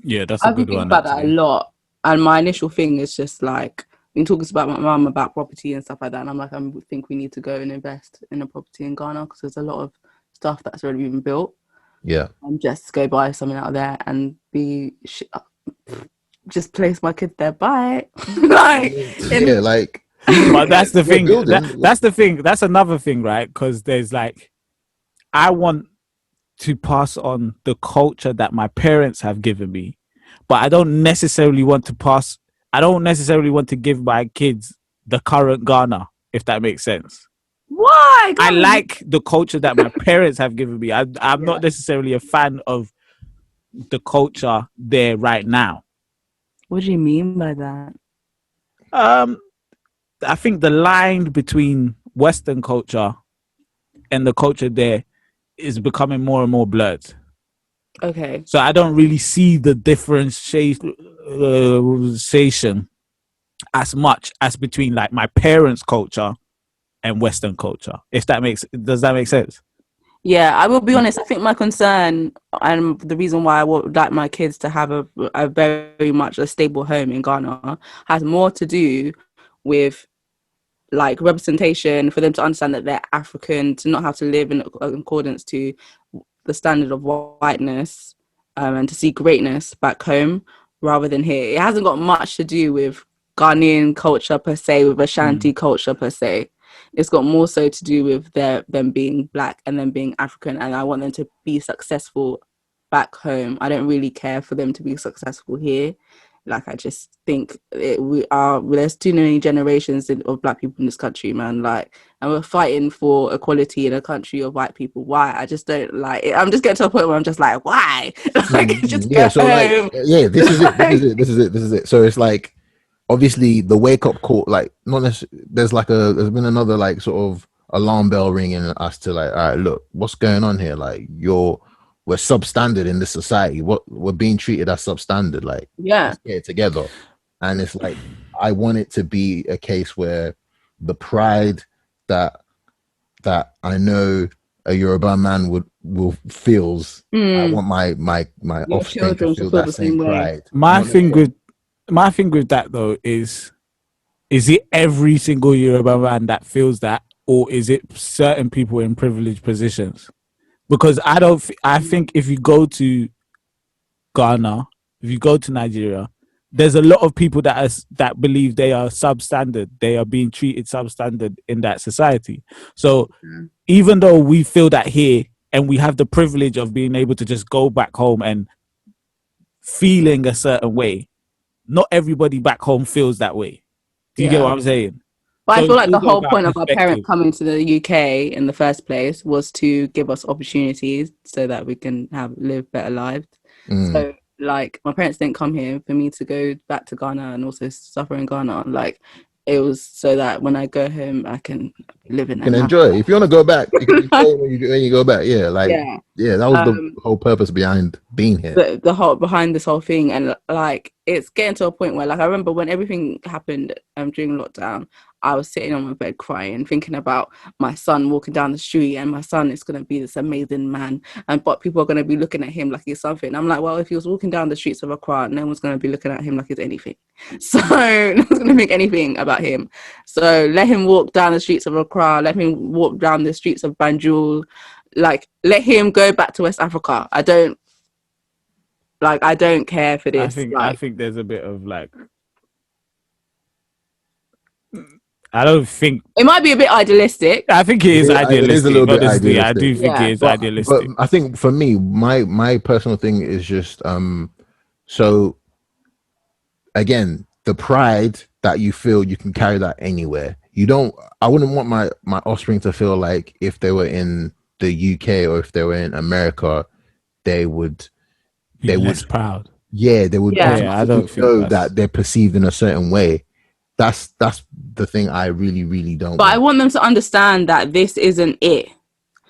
Yeah, that's a I've been good thinking one. about that a Actually. lot. And my initial thing is just like, been talking about my mum about property and stuff like that. And I'm like, I think we need to go and invest in a property in Ghana because there's a lot of stuff that's already been built. Yeah. And just go buy something out there and just place my kids there. Bye. Like, Yeah, like. But that's the thing. building. That's the thing. That's another thing, right? Because there's like, I want to pass on the culture that my parents have given me, but I don't necessarily want to give my kids the current Ghana, if that makes sense. why? I like the culture that my parents have given me. I'm not necessarily a fan of the culture there right now. What do you mean by that? I think the line between Western culture and the culture there is becoming more and more blurred. Okay. So I don't really see the differentiation as much as between like my parents' culture and Western culture. Does that make sense? Yeah, I will be honest. I think my concern and the reason why I would like my kids to have a very much a stable home in Ghana has more to do with like representation, for them to understand that they're African, to not have to live in accordance to the standard of whiteness, and to see greatness back home rather than here. It hasn't got much to do with Ghanaian culture per se, with Ashanti culture per se. It's got more so to do with them being black and them being African, and I want them to be successful back home. I don't really care for them to be successful here. Like, I just think there's too many generations of black people in this country, man. Like, and we're fighting for equality in a country of white people. Why? I just don't like it. I'm just getting to a point where I'm just like, why? Like, just Yeah, go so home. like, yeah, this is it. So it's like, obviously the wake up call, like, not necessarily, there's been another like sort of alarm bell ringing us to like, all right, look, what's going on here? Like, we're substandard in this society. We're being treated as substandard. Like, Yeah. let's get it together. And it's like, I want it to be a case where the pride that I know a Yoruba man will feels. I want my Your offspring to children feel should feel that the same same way. pride. My thing with that though is it every single Yoruba man that feels that, or is it certain people in privileged positions? Because I think if you go to Ghana, if you go to Nigeria, there's a lot of people that believe they are substandard. They are being treated substandard in that society. So even though we feel that here and we have the privilege of being able to just go back home and feeling a certain way, not everybody back home feels that way. Do you get what I'm saying? But So I feel like it's the also whole about point of our parents perspective. coming to the UK in the first place was to give us opportunities so that we can live better lives. So, like, my parents didn't come here for me to go back to Ghana and also suffer in Ghana. Like, it was so that when I go home, I can live in You can a enjoy. If you want to go back, you can enjoy when you go back. Yeah, like, yeah, that was the whole purpose behind being here. The whole behind this whole thing. And like, it's getting to a point where, like, I remember when everything happened during lockdown, I was sitting on my bed crying, thinking about my son walking down the street, and my son is going to be this amazing man, but people are going to be looking at him like he's something. I'm like, well, if he was walking down the streets of Accra, no one's going to be looking at him like he's anything. So no one's going to think anything about him. So let him walk down the streets of Accra, let him walk down the streets of Banjul, like, let him go back to West Africa. I don't care for this. I think there's a bit of like, I don't think it might be a bit idealistic. I think it is idealistic. It is a little bit honestly, idealistic. I do think it is idealistic. But I think for me, my personal thing is just so again, the pride that you feel, you can carry that anywhere. I wouldn't want my offspring to feel like if they were in the UK or if they were in America, they would less proud. yeah, they would Yeah. Yeah, I don't automatically think know that's. that they're perceived in a certain way. That's the thing I really, really don't But I want. want them to understand that this isn't it.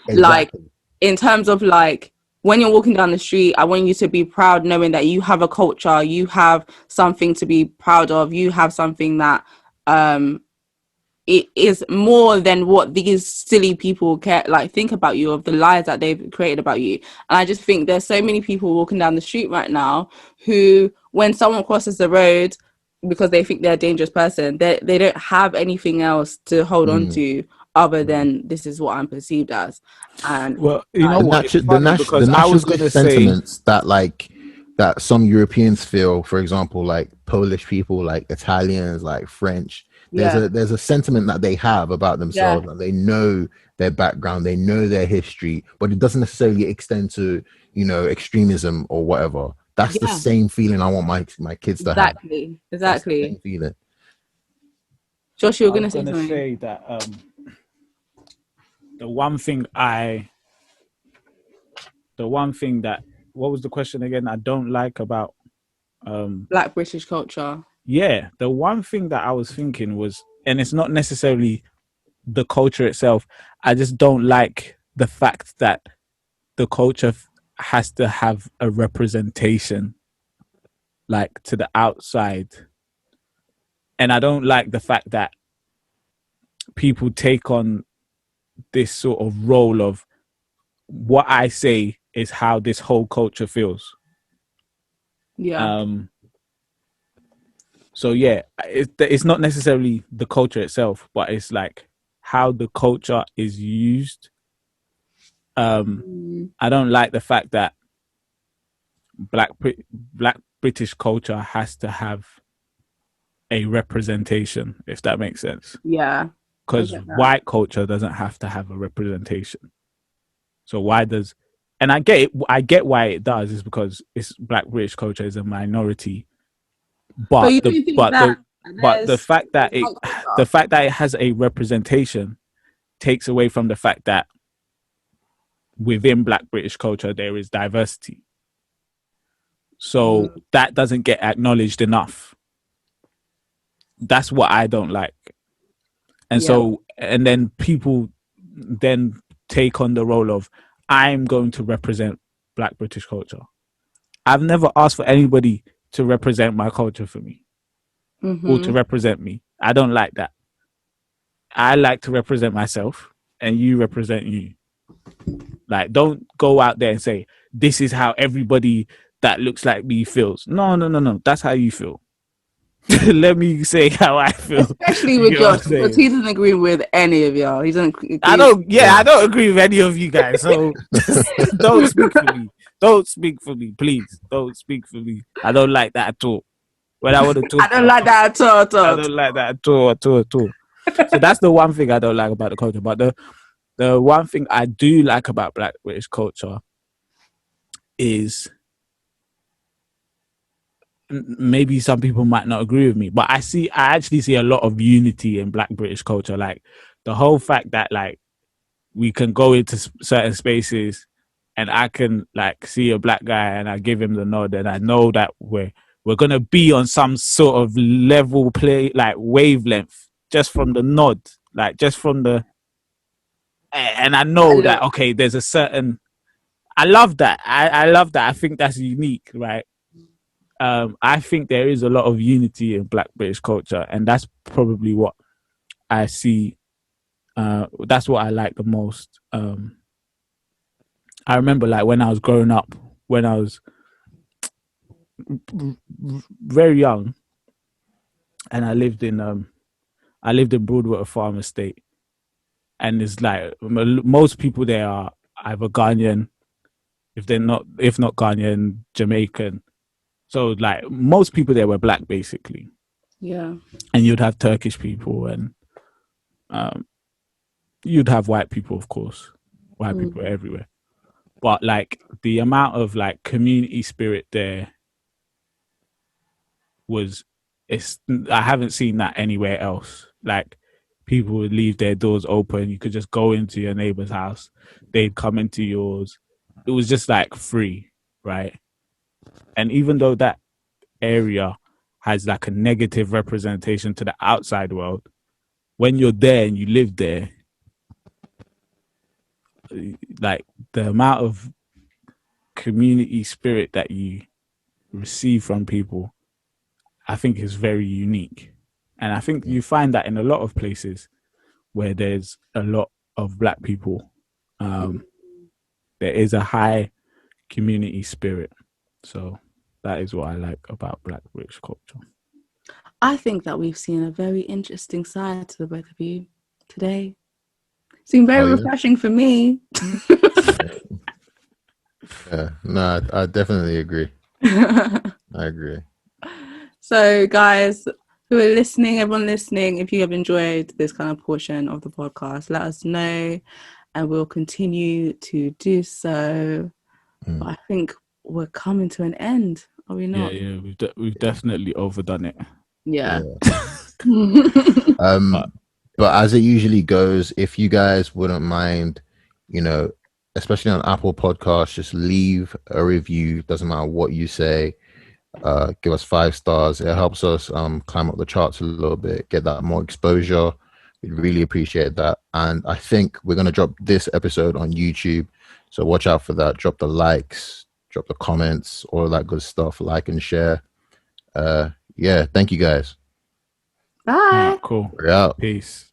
Like, Exactly. in terms of like, when you're walking down the street, I want you to be proud knowing that you have a culture, you have something to be proud of, you have something that it is more than what these silly people care like think about you, of the lies that they've created about you. And I just think there's so many people walking down the street right now who, when someone crosses the road because they think they're a dangerous person, they don't have anything else to hold on Mm. to other than this is what I'm perceived as. And Well, you know The what? It's natu- the, funny nat- the because I was nationalist gonna say, sentiments that that some Europeans feel, for example, like Polish people, like Italians, like French. yeah, There's a sentiment that they have about yeah, themselves, and they know their background, they know their history, but it doesn't necessarily extend to, extremism or whatever. That's the yeah, same feeling I want my kids to have. exactly, That's the exactly. same feeling. Josh, you were I gonna was say gonna something. say that the one thing I, the one thing that, what was the question again? I don't like about Black British culture. yeah, the one thing that I was thinking was, and it's not necessarily the culture itself. I just don't like the fact that the culture has to have a representation, like to the outside, and I don't like the fact that people take on this sort of role of what I say is how this whole culture feels. Yeah, So yeah, it's not necessarily the culture itself, but it's like how the culture is used. I don't like the fact that black British culture has to have a representation, if that makes sense. yeah, I Because get that. white culture doesn't have to have a representation. So why does, and I get it, I get why it does, is because it's black British culture is a minority. But But you the don't think but that the but the there's fact that white the culture? fact that it has a representation takes away from the fact that within black British culture there is diversity. So that doesn't get acknowledged enough. That's what I don't like. And Yeah, so, and then people then take on the role of, I'm going to represent black British culture. I've never asked for anybody to represent my culture for me or to represent me. I don't like that. I like to represent myself and you represent you. Like, don't go out there and say, this is how everybody that looks like me feels. No, no, no, no. That's how you feel. Let me say how I feel. especially You with get what I'm Josh because saying? he doesn't agree with any of y'all. He doesn't I agree. don't, yeah, Yeah. I don't agree with any of you guys. So don't speak for me. Don't speak for me, please. Don't speak for me. I don't like that at all. When I want to talk I don't about like that at all. At I all. don't like that at all, at all, at all. So that's the one thing I don't like about the culture. But the one thing I do like about black British culture is, maybe some people might not agree with me, but I actually see a lot of unity in black British culture. Like the whole fact that like we can go into certain spaces and I can like see a black guy and I give him the nod and I know that we're gonna be on some sort of level play, like wavelength, just from the nod, like just from the, and I I know that look, okay, there's a certain, I love that. I love that. I think that's unique, right? I think there is a lot of unity in black British culture, and that's probably what I see. That's what I like the most. I remember like when I was growing up, when I was very young, and I lived in Broadwater Farm Estate, and it's like most people there are either Ghanaian, if not Ghanaian, Jamaican. So like most people there were black basically, yeah, and you'd have Turkish people and um, you'd have white people, of course. White people are everywhere, but like the amount of like community spirit there was, it's, I haven't seen that anywhere else. Like people would leave their doors open. You could just go into your neighbor's house. They'd come into yours. It was just like free, right? And even though that area has like a negative representation to the outside world, when you're there and you live there, like the amount of community spirit that you receive from people, I think is very unique. And I think you find that in a lot of places where there's a lot of black people. There is a high community spirit. So that is what I like about Black British culture. I think that we've seen a very interesting side to the both of you today. It's been very refreshing for me. Yeah, no, I definitely agree. I agree. So, guys who are listening, everyone listening, if you have enjoyed this kind of portion of the podcast, let us know and we'll continue to do so. But I think we're coming to an end, are we not? Yeah, we've definitely overdone it. Yeah. But as it usually goes, if you guys wouldn't mind, you know, especially on Apple Podcasts, just leave a review. Doesn't matter what you say. Give us 5 stars. It helps us climb up the charts a little bit, get that more exposure. We'd really appreciate that. And I think we're going to drop this episode on YouTube. So watch out for that. Drop the likes, drop the comments, all of that good stuff. Like and share. Yeah, thank you guys. Bye. Cool. We're out. Peace.